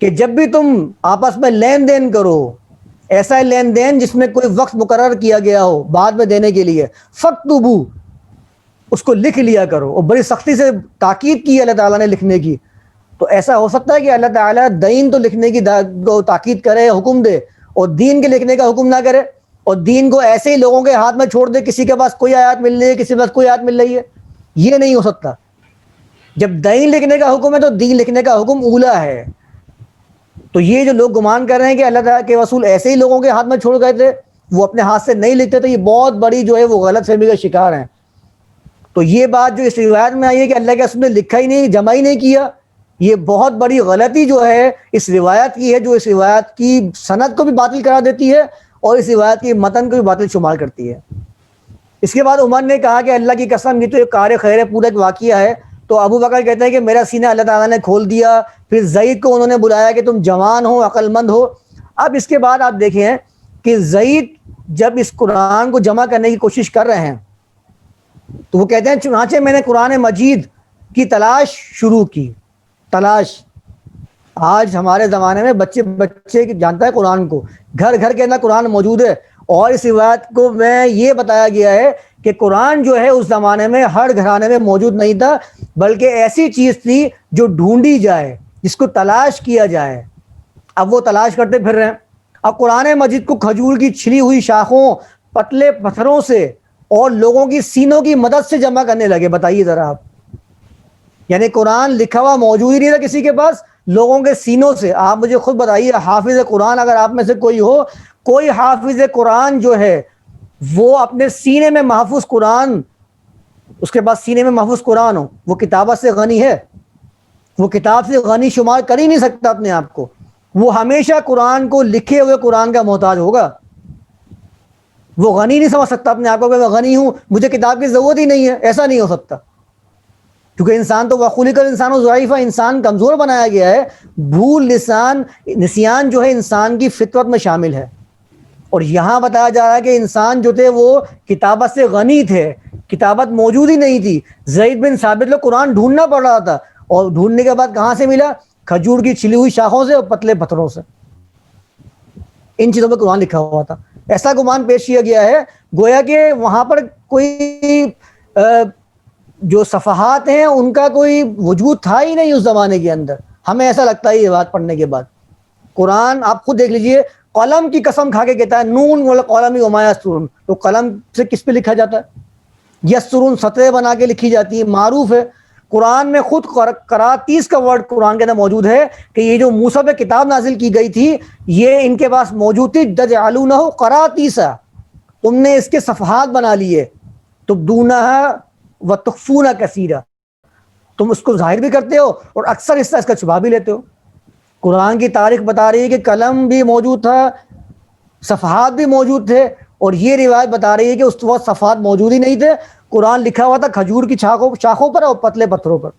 کہ جب بھی تم آپس میں لین دین کرو، ایسا لین دین جس میں کوئی وقت مقرر کیا گیا ہو بعد میں دینے کے لیے، فاکتبوا، اس کو لکھ لیا کرو. اور بڑی سختی سے تاکید کی اللہ تعالیٰ نے لکھنے کی. تو ایسا ہو سکتا ہے کہ اللہ تعالیٰ دین تو لکھنے کی تاکید کرے، حکم دے، اور دین کے لکھنے کا حکم نہ کرے، اور دین کو ایسے ہی لوگوں کے ہاتھ میں چھوڑ دے، کسی کے پاس کوئی آیات مل رہی ہے، کسی کے پاس کوئی آیات مل رہی ہے. یہ نہیں ہو سکتا. جب دین لکھنے کا حکم ہے تو دین لکھنے کا حکم اولا ہے. تو یہ جو لوگ گمان کر رہے ہیں کہ اللہ تعالیٰ کے رسول ایسے ہی لوگوں کے ہاتھ میں چھوڑ گئے تھے، وہ اپنے ہاتھ سے نہیں لکھتے، تو یہ بہت بڑی جو ہے وہ غلط فہمی کا شکار ہیں. تو یہ بات جو اس روایت میں آئی ہے کہ اللہ کے رسول نے لکھا ہی نہیں، جمع ہی نہیں کیا، یہ بہت بڑی غلطی جو ہے اس روایت کی ہے، جو اس روایت کی سند کو بھی باطل کرا دیتی ہے اور اس روایت کی متن کو بھی باطل شمار کرتی ہے. اس کے بعد عمر نے کہا کہ اللہ کی قسم یہ تو ایک کار خیر ہے، پورا ایک واقعہ ہے. تو ابو بکر کہتے ہیں کہ میرا سینہ اللہ تعالیٰ نے کھول دیا. پھر زید کو انہوں نے بلایا کہ تم جوان ہو، عقل مند ہو. اب اس کے بعد آپ دیکھیں کہ زید جب اس قرآن کو جمع کرنے کی کوشش کر رہے ہیں تو وہ کہتے ہیں چنانچہ میں نے قرآن مجید کی تلاش شروع کی. تلاش، آج ہمارے زمانے میں بچے جانتا ہے قرآن کو، گھر گھر کے اندر قرآن موجود ہے. اور اس روایت کو میں یہ بتایا گیا ہے کہ قرآن جو ہے اس زمانے میں ہر گھرانے میں موجود نہیں تھا، بلکہ ایسی چیز تھی جو ڈھونڈی جائے، جس کو تلاش کیا جائے. اب وہ تلاش کرتے پھر رہے ہیں. اب قرآن مجید کو کھجور کی چھلی ہوئی شاخوں، پتلے پتھروں سے اور لوگوں کی سینوں کی مدد سے جمع کرنے لگے. بتائیے ذرا آپ، یعنی قرآن لکھا ہوا موجود ہی نہیں تھا کسی کے پاس، لوگوں کے سینوں سے. آپ مجھے خود بتائیے، حافظ قرآن اگر آپ میں سے کوئی ہو، کوئی حافظ قرآن جو ہے وہ اپنے سینے میں محفوظ قرآن، اس کے پاس سینے میں محفوظ قرآن ہو، وہ کتابت سے غنی ہے؟ وہ کتاب سے غنی شمار کر ہی نہیں سکتا اپنے آپ کو. وہ ہمیشہ قرآن کو لکھے ہوئے قرآن کا محتاج ہوگا. وہ غنی نہیں سمجھ سکتا اپنے آپ کو کہ میں غنی ہوں، مجھے کتاب کی ضرورت ہی نہیں ہے. ایسا نہیں ہو سکتا، کیونکہ انسان تو وخلق الانسان ضعیفا، انسان کمزور بنایا گیا ہے. بھول، نسیان جو ہے انسان کی فطرت میں شامل ہے. اور یہاں بتایا جا رہا ہے کہ انسان جو تھے وہ کتابت سے غنی تھے، کتابت موجود ہی نہیں تھی. زید بن ثابت لوگ قرآن ڈھونڈنا پڑ رہا تھا، اور ڈھونڈنے کے بعد کہاں سے ملا؟ کھجور کی چھلی ہوئی شاخوں سے اور پتلے پتھروں سے. ان چیزوں پہ قرآن لکھا ہوا تھا. ایسا گمان پیش کیا گیا ہے گویا کہ وہاں پر کوئی جو صفحات ہیں ان کا کوئی وجود تھا ہی نہیں اس زمانے کے اندر. ہمیں ایسا لگتا ہے یہ بات پڑھنے کے بعد. قرآن آپ خود دیکھ لیجئے, قلم کی قسم کھا کے کہتا ہے نون والقلم وما یسطرون. تو قلم سے کس پہ لکھا جاتا ہے؟ یسطرون سطریں بنا کے لکھی جاتی ہے, معروف ہے. قرآن میں خود قراتیس کا ورڈ قرآن کے اندر موجود ہے کہ یہ جو موسیٰ پہ کتاب نازل کی گئی تھی یہ ان کے پاس موجود تھی. تجعلونہ قراتیسا, تم نے اس کے صفحات بنا لیے. تبدونہ وتخفون کثیرا, تم اس کو ظاہر بھی کرتے ہو اور اکثر حصہ اس کا چھپا بھی لیتے ہو. قرآن کی تاریخ بتا رہی ہے کہ قلم بھی موجود تھا, صفحات بھی موجود تھے, اور یہ روایت بتا رہی ہے کہ اس وقت صفحات موجود ہی نہیں تھے. قرآن لکھا ہوا تھا کھجور کی شاخوں پر اور پتلے پتھروں پر.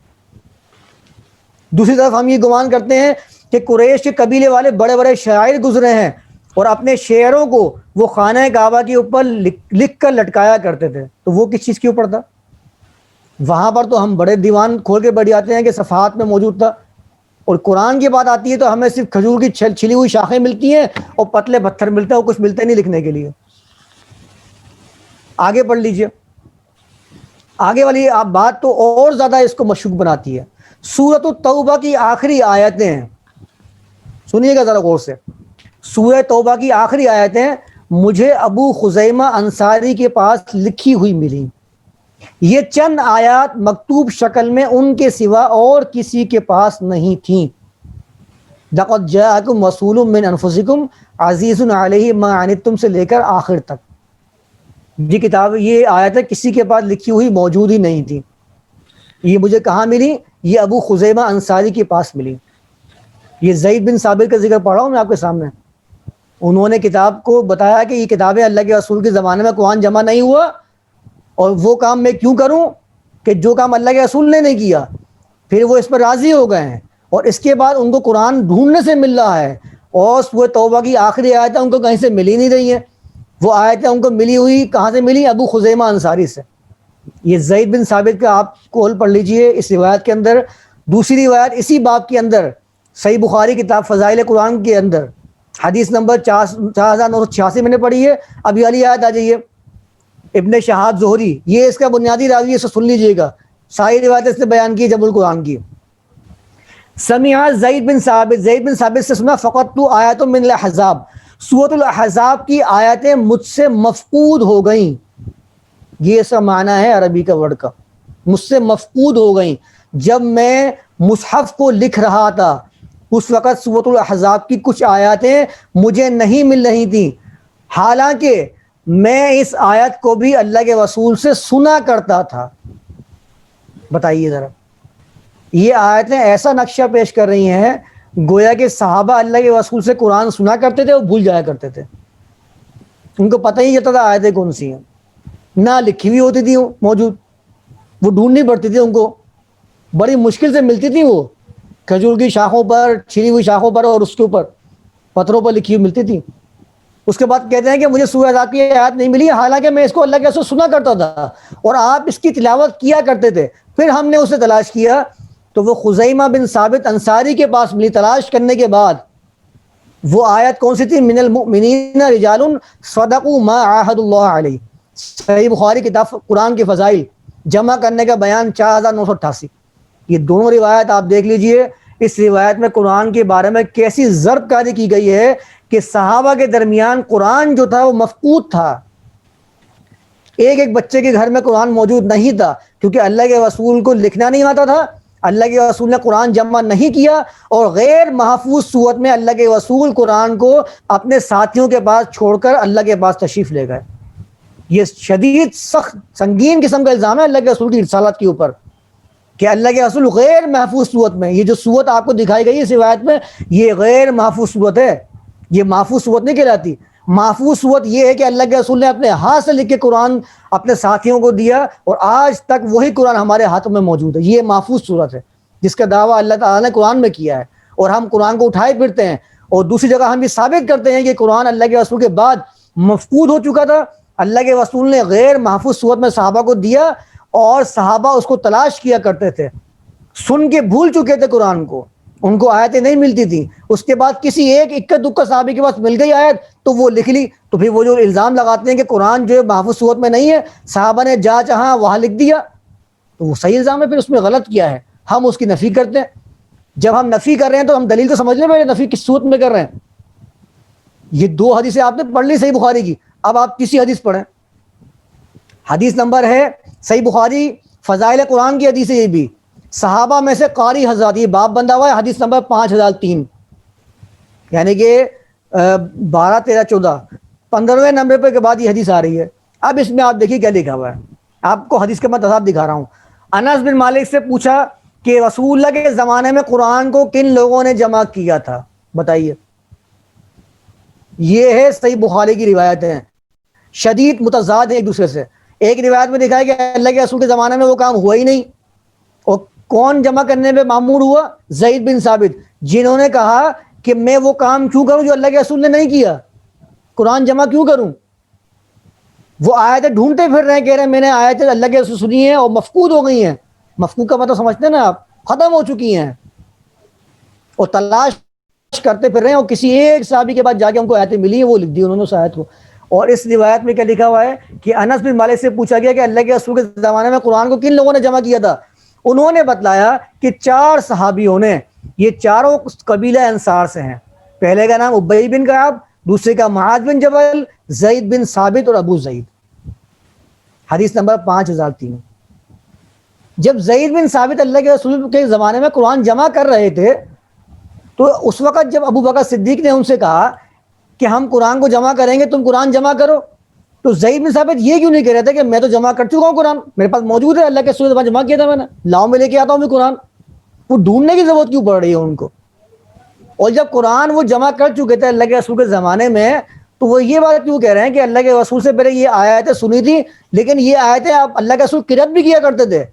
دوسری طرف ہم یہ گمان کرتے ہیں کہ قریش کے قبیلے والے بڑے بڑے شاعر گزرے ہیں اور اپنے شعروں کو وہ خانہ کعبہ کے اوپر لکھ کر لٹکایا کرتے تھے. تو وہ کس چیز کے اوپر تھا؟ وہاں پر تو ہم بڑے دیوان کھول کے بیٹھ جاتے ہیں کہ صفحات میں موجود تھا, اور قرآن کی بات آتی ہے تو ہمیں صرف کھجور کی چھلی ہوئی شاخیں ملتی ہیں اور پتلے پتھر ملتے ہیں, اور کچھ ملتے نہیں لکھنے کے لیے. آگے پڑھ لیجئے, آگے والی آپ بات تو اور زیادہ اس کو مشکوک بناتی ہے. سورۃ التوبہ کی آخری آیتیں ہیں, سنیے گا ذرا غور سے. سورہ توبہ کی آخری آیتیں مجھے ابو خزیمہ انصاری کے پاس لکھی ہوئی ملی. یہ چند آیات مکتوب شکل میں ان کے سوا اور کسی کے پاس نہیں تھیں. لقد جاءکم رسول من انفسکم عزیز علیہ ما عنتم سے لے کر آخر تک. یہ کتاب, یہ آیتیں کسی کے پاس لکھی ہوئی موجود ہی نہیں تھی. یہ مجھے کہاں ملی؟ یہ ابو خزیمہ انصاری کے پاس ملی. یہ زید بن ثابت کا ذکر پڑھ رہا ہوں میں آپ کے سامنے. انہوں نے کتاب کو بتایا کہ یہ کتابیں اللہ کے رسول کے زمانے میں قرآن جمع نہیں ہوا, اور وہ کام میں کیوں کروں کہ جو کام اللہ کے رسول نے نہیں کیا. پھر وہ اس پر راضی ہو گئے ہیں, اور اس کے بعد ان کو قرآن ڈھونڈنے سے مل رہا ہے, اور وہ توبہ کی آخری آیتیں ان کو کہیں سے ملی نہیں رہی ہیں. وہ آیتیں ان کو ملی ہوئی کہاں سے ملی؟ ابو خزیمہ انصاری سے. یہ زید بن ثابت کا آپ کول پڑھ لیجئے اس روایت کے اندر. دوسری روایت اسی باب کے اندر صحیح بخاری کتاب فضائل قرآن کے اندر حدیث نمبر 4986 میں نے پڑھی ہے. اب یہ والی آیت آ جائیے, ابن شہاب زہری, یہ اس کا بنیادی راوی ہے, اسے سن لیجئے گا. ساری روایت اس نے بیان کی جب القرآن کی. سمع زید بن ثابت سے سنا فقط تو آیات من الاحزاب, سورۃ الاحزاب کی آیتیں مجھ سے مفقود ہو گئیں. یہ اس کا معنی ہے عربی کا ورڈ کا, مجھ سے مفقود ہو گئیں. جب میں مصحف کو لکھ رہا تھا اس وقت سورۃ الاحزاب کی کچھ آیاتیں مجھے نہیں مل رہی تھیں, حالانکہ میں اس آیت کو بھی اللہ کے رسول سے سنا کرتا تھا. بتائیے ذرا, یہ آیتیں ایسا نقشہ پیش کر رہی ہیں گویا کہ صحابہ اللہ کے رسول سے قرآن سنا کرتے تھے اور بھول جایا کرتے تھے. ان کو پتہ ہی چلتا تھا آیتیں کون سی ہیں, نہ لکھی ہوئی ہوتی تھی موجود, وہ ڈھونڈنی پڑتی تھی ان کو, بڑی مشکل سے ملتی تھی. وہ کھجور کی شاخوں پر, چھلی ہوئی شاخوں پر, اور اس کے اوپر پتھروں پر لکھی ہوئی ملتی تھی. اس کے بعد کہتے ہیں کہ مجھے سورہ احزاب کی آیات نہیں ملی, حالانکہ میں اس کو اللہ کے رسول سنا کرتا تھا اور آپ اس کی تلاوت کیا کرتے تھے. پھر ہم نے اسے تلاش کیا تو وہ خزیمہ بن ثابت انصاری کے پاس ملی. تلاش کرنے کے بعد وہ آیت کون سی تھی؟ من المؤمنین رجال صدقوا ما عاهدوا اللہ علیہ. صحیح بخاری کتاب قرآن کے فضائل جمع کرنے کا بیان 4988. یہ دونوں روایت آپ دیکھ لیجئے. اس روایت میں قرآن کے بارے میں کیسی ضرب کاری کی گئی ہے کہ صحابہ کے درمیان قرآن جو تھا وہ مفقود تھا. ایک بچے کے گھر میں قرآن موجود نہیں تھا کیونکہ اللہ کے رسول کو لکھنا نہیں آتا تھا. اللہ کے رسول نے قرآن جمع نہیں کیا, اور غیر محفوظ صورت میں اللہ کے رسول قرآن کو اپنے ساتھیوں کے پاس چھوڑ کر اللہ کے پاس تشریف لے گئے. یہ شدید سخت سنگین قسم کا الزام ہے اللہ کے رسول کی رسالت کے اوپر کہ اللہ کے رسول غیر محفوظ صورت میں, یہ جو صورت آپ کو دکھائی گئی اس روایت میں یہ غیر محفوظ صورت ہے, یہ محفوظ صورت نہیں کہلاتی. محفوظ صورت یہ ہے کہ اللہ کے رسول نے اپنے ہاتھ سے لکھ کے قرآن اپنے ساتھیوں کو دیا, اور آج تک وہی قرآن ہمارے ہاتھوں میں موجود ہے. یہ محفوظ صورت ہے جس کا دعویٰ اللہ تعالیٰ نے قرآن میں کیا ہے, اور ہم قرآن کو اٹھائے پھرتے ہیں. اور دوسری جگہ ہم یہ ثابت کرتے ہیں کہ قرآن اللہ کے رسول کے بعد مفقود ہو چکا تھا. اللہ کے رسول نے غیر محفوظ صورت میں صحابہ کو دیا, اور صحابہ اس کو تلاش کیا کرتے تھے, سن کے بھول چکے تھے قرآن کو, ان کو آیتیں نہیں ملتی تھی. اس کے بعد کسی ایک اکا دکا صحابی کے پاس مل گئی آیت تو وہ لکھ لی. تو پھر وہ جو الزام لگاتے ہیں کہ قرآن جو ہے محفوظ صورت میں نہیں ہے, صحابہ نے جہاں چاہا وہاں لکھ دیا, تو وہ صحیح الزام ہے, پھر اس میں غلط کیا ہے, ہم اس کی نفی کرتے ہیں. جب ہم نفی کر رہے ہیں تو ہم دلیل تو سمجھ لیں پہلے نفی کس صورت میں کر رہے ہیں. یہ 2 حدیثیں آپ نے پڑھ لی صحیح بخاری کی, اب آپ کسی حدیث پڑھیں. حدیث نمبر ہے صحیح بخاری فضائل قرآن کی حدیث ہے, یہ بھی صحابہ میں سے قاری حضرات, یہ باب بندہ ہوا ہے حدیث نمبر 5003, یعنی کہ 12 13 14 15ویں نمبر کے بعد یہ حدیث آ رہی ہے. اب اس میں آپ دیکھیے کیا لکھا ہوا ہے, آپ کو حدیث کے میں تصاویر دکھا رہا ہوں. انس بن مالک سے پوچھا کہ رسول اللہ کے زمانے میں قرآن کو کن لوگوں نے جمع کیا تھا, بتائیے. یہ ہے صحیح بخاری کی روایت ہیں, شدید متضاد ہیں ایک دوسرے سے. ایک روایت میں دکھا ہے کہ اللہ کے رسول کے زمانے میں وہ کام ہوا ہی نہیں, اور کون جمع کرنے میں معمور ہوا؟ زید بن ثابت, جنہوں نے کہا کہ میں وہ کام کیوں کروں جو اللہ کے رسول نے نہیں کیا, قرآن جمع کیوں کروں. وہ آیتیں ڈھونڈتے پھر رہے ہیں, کہہ رہے ہیں میں نے آیتیں اللہ کے رسول سنی ہیں اور مفقود ہو گئی ہیں. مفقود کا مطلب سمجھتے ہیں نا آپ, ختم ہو چکی ہیں, اور تلاش کرتے پھر رہے ہیں, اور کسی ایک صحابی کے بعد جا کے ان کو آیتیں ملی ہیں, وہ لکھ دی انہوں نے اس آیت کو. اور اس روایت میں کیا لکھا ہوا ہے کہ انس بن مالک سے پوچھا گیا کہ اللہ کے رسول کے زمانے میں قرآن کو کن لوگوں نے جمع کیا تھا. انہوں نے بتلایا کہ 4 صحابیوں نے, یہ چاروں قبیلہ انصار سے ہیں. پہلے کا نام ابی بن کعب, دوسرے کا معاذ بن جبل, زید بن ثابت اور ابو زید. حدیث نمبر 5003. جب زید بن ثابت اللہ کے رسول کے زمانے میں قرآن جمع کر رہے تھے, تو اس وقت جب ابو بکر صدیق نے ان سے کہا کہ ہم قرآن کو جمع کریں گے, تم قرآن جمع کرو, تو زید بن ثابت یہ کیوں نہیں کہہ رہے تھے کہ میں تو جمع کر چکا ہوں قرآن, میرے پاس موجود ہے, اللہ کے رسول کے زمانے جمع کیا تھا میں نے, لاؤ میں لے کے آتا ہوں میں قرآن. وہ ڈھونڈنے کی ضرورت کیوں پڑ رہی ہے ان کو؟ اور جب قرآن وہ جمع کر چکے تھے اللہ کے رسول کے زمانے میں, تو وہ یہ بات کیوں کہہ رہے ہیں کہ اللہ کے رسول سے پہلے یہ آیتیں سنی تھی, لیکن یہ آیتیں آپ اللہ کے رسول قرأت بھی کیا کرتے تھے,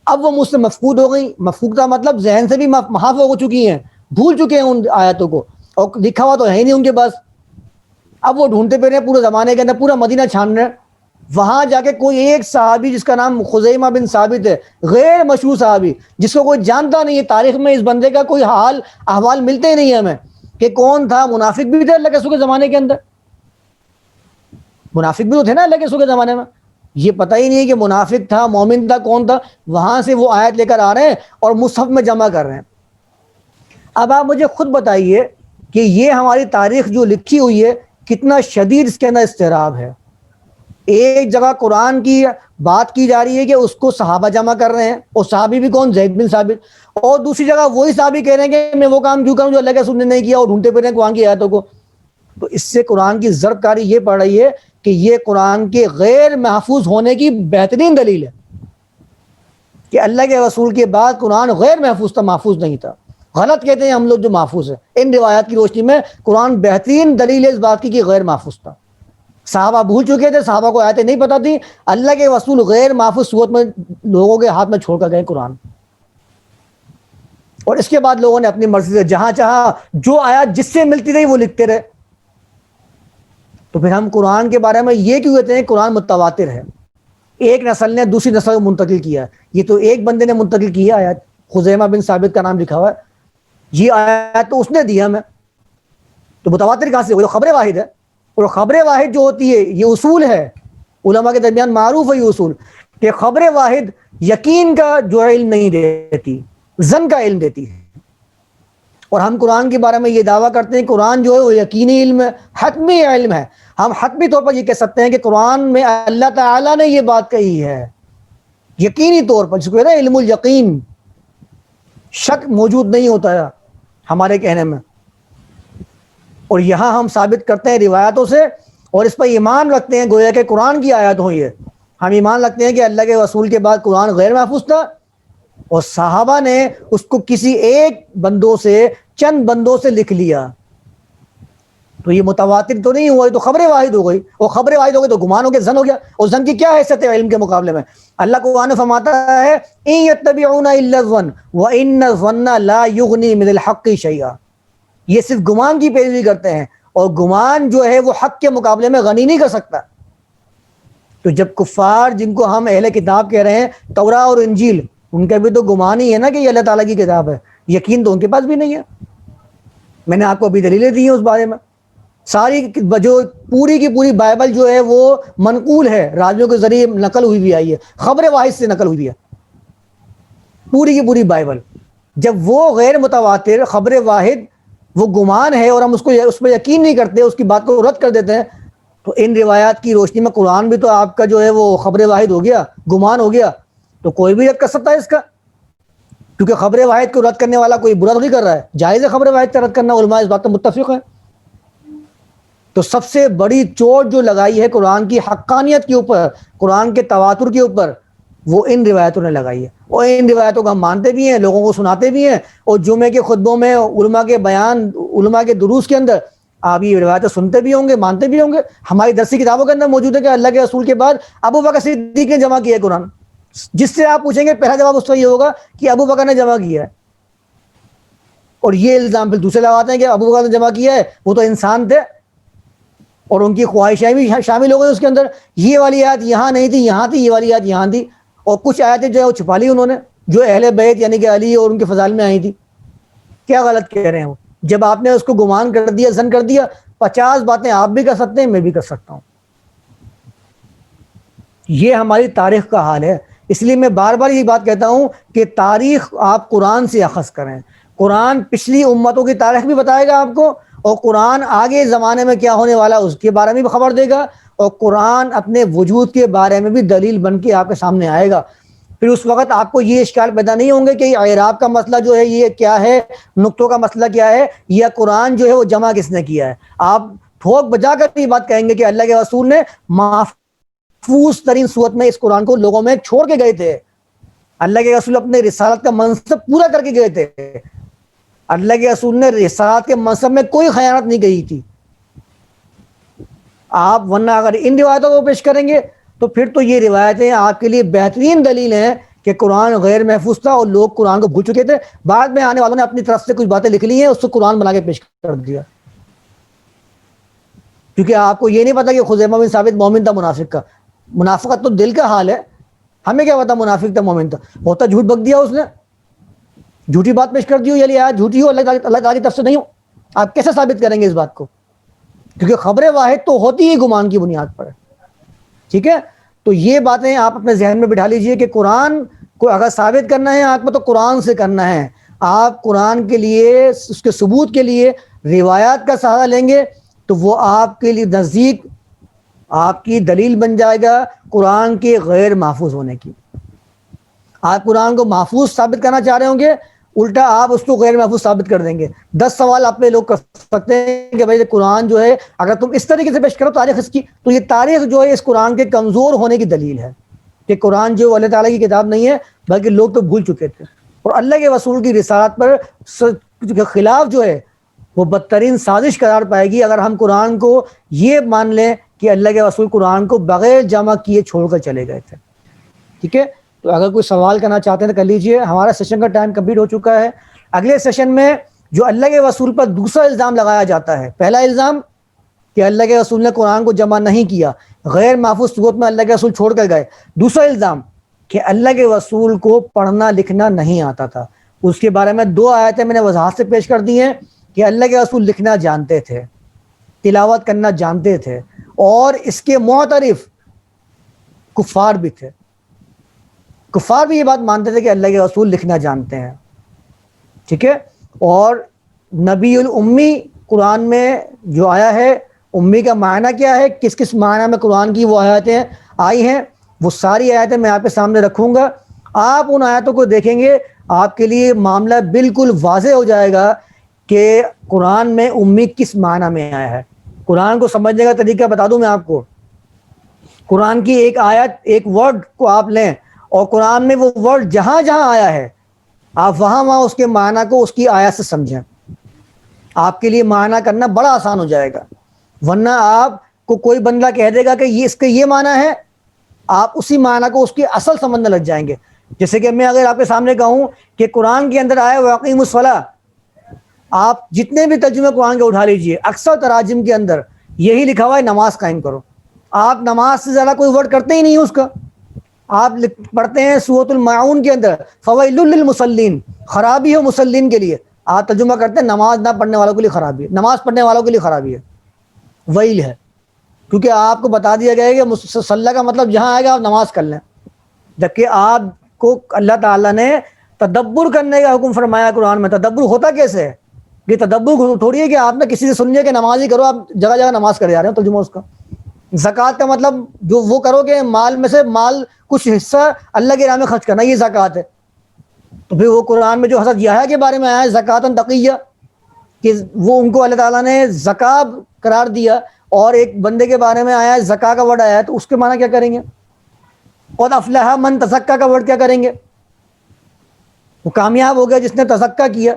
اب وہ مجھ سے مفقود ہو گئی. مفقود کا مطلب ذہن سے بھی محو ہو چکی ہیں, بھول چکے ہیں ان آیتوں کو, اور لکھا ہوا تو ہے ہی نہیں ان کے پاس. اب وہ ڈھونڈتے پھر رہے پورے زمانے کے اندر, پورا مدینہ چھان رہے. وہاں جا کے کوئی ایک صحابی جس کا نام خزیمہ بن ثابت ہے, غیر مشہور صحابی جس کو کوئی جانتا نہیں ہے, تاریخ میں اس بندے کا کوئی حال احوال ملتے ہی نہیں ہمیں کہ کون تھا. منافق بھی تھے اللہ کے رسول کے زمانے کے اندر, منافق بھی تو تھے نا اللہ کے رسول کے زمانے میں, یہ پتہ ہی نہیں کہ منافق تھا مومن تھا کون تھا. وہاں سے وہ آیت لے کر آ رہے ہیں اور مصحف میں جمع کر رہے ہیں. اب آپ مجھے خود بتائیے کہ یہ ہماری تاریخ جو لکھی ہوئی ہے کتنا شدید اس کے اندر اضطراب ہے. ایک جگہ قرآن کی بات کی جا رہی ہے کہ اس کو صحابہ جمع کر رہے ہیں, اور صحابی بھی کون؟ زید بن ثابت. اور دوسری جگہ وہی صحابی کہہ رہے ہیں کہ میں وہ کام کیوں کروں جو اللہ کے رسول نے نہیں کیا, اور ڈھونڈتے پھر رہے ہیں قرآن کی آیتوں کو. تو اس سے قرآن کی ضرب کاری یہ پڑ رہی ہے کہ یہ قرآن کے غیر محفوظ ہونے کی بہترین دلیل ہے کہ اللہ کے رسول کے بعد قرآن غیر محفوظ تھا, محفوظ نہیں تھا. غلط کہتے ہیں ہم لوگ جو محفوظ ہے. ان روایات کی روشنی میں قرآن بہترین دلیل ہے اس بات کی کہ غیر محفوظ تھا. صحابہ بھول چکے تھے, صحابہ کو آیتیں نہیں پتہ تھی, اللہ کے رسول غیر محفوظ صورت میں لوگوں کے ہاتھ میں چھوڑ کر گئے قرآن. اور اس کے بعد لوگوں نے اپنی مرضی سے جہاں چاہا جو آیات جس سے ملتی رہی وہ لکھتے رہے. تو پھر ہم قرآن کے بارے میں یہ کیوں کہتے ہیں قرآن متواتر ہے؟ ایک نسل نے دوسری نسل کو منتقل کیا. یہ تو ایک بندے نے منتقل کیا آیات, خزیمہ بن ثابت کا نام لکھا ہوا ہے, یہ آیات تو اس نے دیا ہمیں, تو متواتر کہاں سے ہوئی؟ خبر واحد ہے. اور خبر واحد جو ہوتی ہے یہ اصول ہے, علماء کے درمیان معروف ہے یہ اصول کہ خبر واحد یقین کا جو علم نہیں دیتی, ظن کا علم دیتی ہے. اور ہم قرآن کے بارے میں یہ دعویٰ کرتے ہیں قرآن جو ہے وہ یقینی علم ہے, حتمی علم ہے. ہم حتمی طور پر یہ کہہ سکتے ہیں کہ قرآن میں اللہ تعالیٰ نے یہ بات کہی ہے یقینی طور پر, جس کو کہتے ہیں علم الیقین, شک موجود نہیں ہوتا ہے ہمارے کہنے میں. اور یہاں ہم ثابت کرتے ہیں روایتوں سے, اور اس پر ایمان رکھتے ہیں گویا کہ قرآن کی آیات ہوئی ہے. ہم ایمان رکھتے ہیں کہ اللہ کے رسول کے بعد قرآن غیر محفوظ تھا, اور صحابہ نے اس کو کسی ایک بندوں سے, چند بندوں سے لکھ لیا. تو یہ متواتر تو نہیں ہوا, یہ تو خبر واحد ہو گئی. اور خبر واحد ہو گئی تو گمان ہو گیا, ظن ہو گیا. اور ظن کی کیا حیثیت ہے علم کے مقابلے میں؟ اللہ قرآن فرماتا ہے ان یتبعون الا الظن وان الظن لا یغنی من الحق شیئا. یہ صرف گمان کی پیروی کرتے ہیں, اور گمان جو ہے وہ حق کے مقابلے میں غنی نہیں کر سکتا. تو جب کفار جن کو ہم اہل کتاب کہہ رہے ہیں, توراہ اور انجیل, ان کا بھی تو گمان ہی ہے نا کہ یہ اللہ تعالیٰ کی کتاب ہے, یقین تو ان کے پاس بھی نہیں ہے. میں نے آپ کو ابھی دلیلیں دی ہیں اس بارے میں. ساری جو پوری کی پوری بائبل جو ہے وہ منقول ہے، راویوں کے ذریعے نقل ہوئی بھی آئی ہے، خبر واحد سے نقل ہوئی بھی ہے پوری کی پوری بائبل. جب وہ غیر متواتر خبر واحد وہ گمان ہے اور ہم اس پہ یقین نہیں کرتے، اس کی بات کو رد کر دیتے ہیں، تو ان روایات کی روشنی میں قرآن بھی تو آپ کا جو ہے وہ خبر واحد ہو گیا، گمان ہو گیا، تو کوئی بھی رد کر سکتا ہے اس کا، کیونکہ خبر واحد کو رد کرنے والا کوئی برا نہیں کر رہا ہے، جائز ہے خبر واحد کا رد کرنا، علماء اس بات پر متفق ہیں. تو سب سے بڑی چوٹ جو لگائی ہے قرآن کی حقانیت کے اوپر، قرآن کے تواتر کے اوپر، وہ ان روایتوں نے لگائی ہے. اور ان روایتوں کو ہم مانتے بھی ہیں، لوگوں کو سناتے بھی ہیں، اور جمعے کے خطبوں میں علماء کے بیان، علماء کے دروس کے اندر آپ یہ روایتیں سنتے بھی ہوں گے، مانتے بھی ہوں گے. ہماری درسی کتابوں کے اندر موجود ہے کہ اللہ کے رسول کے بعد ابو بکر صدیق نے جمع کیا ہے قرآن. جس سے آپ پوچھیں گے پہلا جواب اس کا یہ ہوگا کہ ابو بکر نے جمع کیا ہے. اور یہ الزام پھر دوسرے لگاتے ہیں کہ ابو بکر نے جمع کیا ہے، وہ تو انسان تھے اور ان کی خواہشیں بھی شامل ہو گئی اس کے اندر. یہ والی آیت یہاں نہیں تھی، یہاں تھی، یہ والی آیت یہاں تھی، اور کچھ آیتیں جو ہے وہ چھپا لی انہوں نے، جو اہل بیت یعنی کہ علی اور ان کے فضائل میں آئی تھی. کیا غلط کہہ رہے ہیں وہ؟ جب آپ نے اس کو گمان کر دیا، زن کر دیا، 50 باتیں آپ بھی کر سکتے ہیں، میں بھی کر سکتا ہوں. یہ ہماری تاریخ کا حال ہے. اس لیے میں بار بار یہ بات کہتا ہوں کہ تاریخ آپ قرآن سے اخذ کریں. قرآن پچھلی امتوں کی تاریخ بھی بتائے گا آپ کو، اور قرآن آگے زمانے میں کیا ہونے والا اس کے بارے میں بھی خبر دے گا، اور قرآن اپنے وجود کے بارے میں بھی دلیل بن کے آپ کے سامنے آئے گا. پھر اس وقت آپ کو یہ اشکال پیدا نہیں ہوں گے کہ اعراب کا مسئلہ جو ہے یہ کیا ہے، نقطوں کا مسئلہ کیا ہے، یا قرآن جو ہے وہ جمع کس نے کیا ہے. آپ ٹھوک بجا کر یہ بات کہیں گے کہ اللہ کے رسول نے محفوظ ترین صورت میں اس قرآن کو لوگوں میں چھوڑ کے گئے تھے. اللہ کے رسول اپنے رسالت کا منصب پورا کر کے گئے تھے. اللہ کے رسول نے رسالت کے منصب میں کوئی خیانت نہیں کی تھی. آپ ورنہ اگر ان روایتوں کو پیش کریں گے تو پھر تو یہ روایتیں آپ کے لیے بہترین دلیل ہیں کہ قرآن غیر محفوظ تھا اور لوگ قرآن کو بھول چکے تھے. بعد میں آنے والوں نے اپنی طرف سے کچھ باتیں لکھ لی ہیں، اس کو قرآن بنا کے پیش کر دیا. کیونکہ آپ کو یہ نہیں پتا کہ خزیمہ بن ثابت مومن تھا منافق کا. منافقت تو دل کا حال ہے، ہمیں کیا پتا منافق تھا مومن تھا، ہوتا جھوٹ بک دیا اس نے، جھوٹی بات پیش کر دی ہو، یا آج جھوٹی ہو، اللہ تعالیٰ کی طرف سے نہیں ہو. آپ کیسے ثابت کریں گے اس بات کو؟ کیونکہ خبر واحد تو ہوتی ہی گمان کی بنیاد پر ہے. ٹھیک ہے، تو یہ باتیں آپ اپنے ذہن میں بٹھا لیجئے کہ قرآن کو اگر ثابت کرنا ہے آپ کو تو قرآن سے کرنا ہے. آپ قرآن کے لیے، اس کے ثبوت کے لیے روایات کا سہارا لیں گے تو وہ آپ کے لیے نزدیک آپ کی دلیل بن جائے گا قرآن کے غیر محفوظ ہونے کی. آپ قرآن کو محفوظ ثابت کرنا چاہ رہے ہوں گے، الٹا آپ اس کو غیر محفوظ ثابت کر دیں گے. 10 سوال آپ پہ لوگ کر سکتے ہیں کہ بھائی قرآن جو ہے اگر تم اس طریقے سے پیش کرو تاریخ اس کی، تو یہ تاریخ جو ہے اس قرآن کے کمزور ہونے کی دلیل ہے کہ قرآن جو اللہ تعالیٰ کی کتاب نہیں ہے بلکہ لوگ تو بھول چکے تھے. اور اللہ کے رسول کی رسالت پر خلاف جو ہے وہ بدترین سازش قرار پائے گی اگر ہم قرآن کو یہ مان لیں کہ اللہ کے رسول قرآن کو بغیر جمع کیے چھوڑ کر چلے گئے تھے. ٹھیک ہے، تو اگر کوئی سوال کرنا چاہتے ہیں تو کر لیجئے. ہمارا سیشن کا ٹائم کمپلیٹ ہو چکا ہے. اگلے سیشن میں جو اللہ کے رسول پر دوسرا الزام لگایا جاتا ہے، پہلا الزام کہ اللہ کے رسول نے قرآن کو جمع نہیں کیا، غیر محفوظ صورت میں اللہ کے رسول چھوڑ کر گئے. دوسرا الزام کہ اللہ کے رسول کو پڑھنا لکھنا نہیں آتا تھا. اس کے بارے میں 2 آیتیں میں نے وضاحت سے پیش کر دی ہیں کہ اللہ کے رسول لکھنا جانتے تھے، تلاوت کرنا جانتے تھے، اور اس کے معترف کفار بھی تھے. کفار بھی یہ بات مانتے تھے کہ اللہ کے رسول لکھنا جانتے ہیں. ٹھیک ہے، اور نبی الامی قرآن میں جو آیا ہے، امی کا معنی کیا ہے، کس کس معنی میں قرآن کی وہ آیتیں آئی ہیں، وہ ساری آیتیں میں آپ کے سامنے رکھوں گا. آپ ان آیتوں کو دیکھیں گے، آپ کے لیے معاملہ بالکل واضح ہو جائے گا کہ قرآن میں امی کس معنی میں آیا ہے. قرآن کو سمجھنے کا طریقہ بتا دوں میں آپ کو. قرآن کی ایک آیت، ایک ورڈ کو آپ لیں اور قرآن میں وہ ورڈ جہاں جہاں آیا ہے آپ وہاں وہاں اس کے معنی کو اس کی آیت سے سمجھیں. آپ کے لیے معنی کرنا بڑا آسان ہو جائے گا. ورنہ آپ کو کوئی بندہ کہہ دے گا کہ یہ اس کا یہ معنی ہے، آپ اسی معنی کو اس کی اصل سمجھنے لگ جائیں گے. جیسے کہ میں اگر آپ کے سامنے کہوں کہ قرآن کے اندر آیا وَأَقِیمُوا الصَّلَاةَ، آپ جتنے بھی ترجمے قرآن کے اٹھا لیجئے، اکثر تراجم کے اندر یہی لکھا ہوا ہے نماز قائم کرو. آپ نماز سے زیادہ کوئی ورڈ کرتے ہی نہیں اس کا. آپ پڑھتے ہیں سورۃ الماعون کے اندر فویل للمصلین، خرابی ہو مسلین کے لیے. آپ ترجمہ کرتے ہیں نماز نہ پڑھنے والوں کے لیے خرابی ہے، نماز پڑھنے والوں کے لیے خرابی ہے. ویل ہے، کیونکہ آپ کو بتا دیا گیا ہے کہ صلی کا مطلب جہاں آئے گا آپ نماز کر لیں، جبکہ آپ کو اللہ تعالیٰ نے تدبر کرنے کا حکم فرمایا قرآن میں۔ تدبر ہوتا کیسے ہے؟ یہ تدبر تھوڑی ہے کہ آپ نے کسی سے سنیے کہ نماز ہی کرو، آپ جگہ جگہ نماز کرے جا رہے ہو، ترجمہ اس کا۔ زکوٰۃ کا مطلب جو وہ کرو کہ مال میں سے مال کچھ حصہ اللہ کے راہ میں خرچ کرنا، یہ زکوٰۃ ہے۔ تو پھر وہ قرآن میں جو حضرت یحییٰ کے بارے میں آیا ہے زکوٰۃ تقیہ، کہ وہ ان کو اللہ تعالیٰ نے زکوٰۃ قرار دیا، اور ایک بندے کے بارے میں آیا ہے زکوٰۃ کا ورڈ آیا ہے، تو اس کے معنی کیا کریں گے؟ قد افلح من تزکیٰ کا ورڈ کیا کریں گے؟ وہ کامیاب ہو گیا جس نے تزکیٰ کیا۔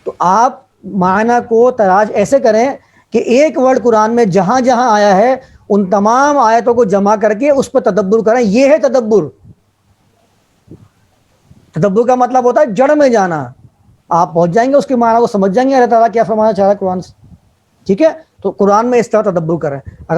تو آپ معنی کو تراج ایسے کریں کہ ایک ورڈ قرآن میں جہاں جہاں آیا ہے ان تمام آیتوں کو جمع کر کے اس پہ تدبر کریں، یہ ہے تدبر۔ تدبر کا مطلب ہوتا ہے جڑ میں جانا، آپ پہنچ جائیں گے اس کے معنی کو سمجھ جائیں گے اللہ تعالیٰ کیا فرمانا چاہ رہا ہے قرآن سے، ٹھیک ہے؟ تو قرآن میں اس طرح تدبر کریں۔ اگر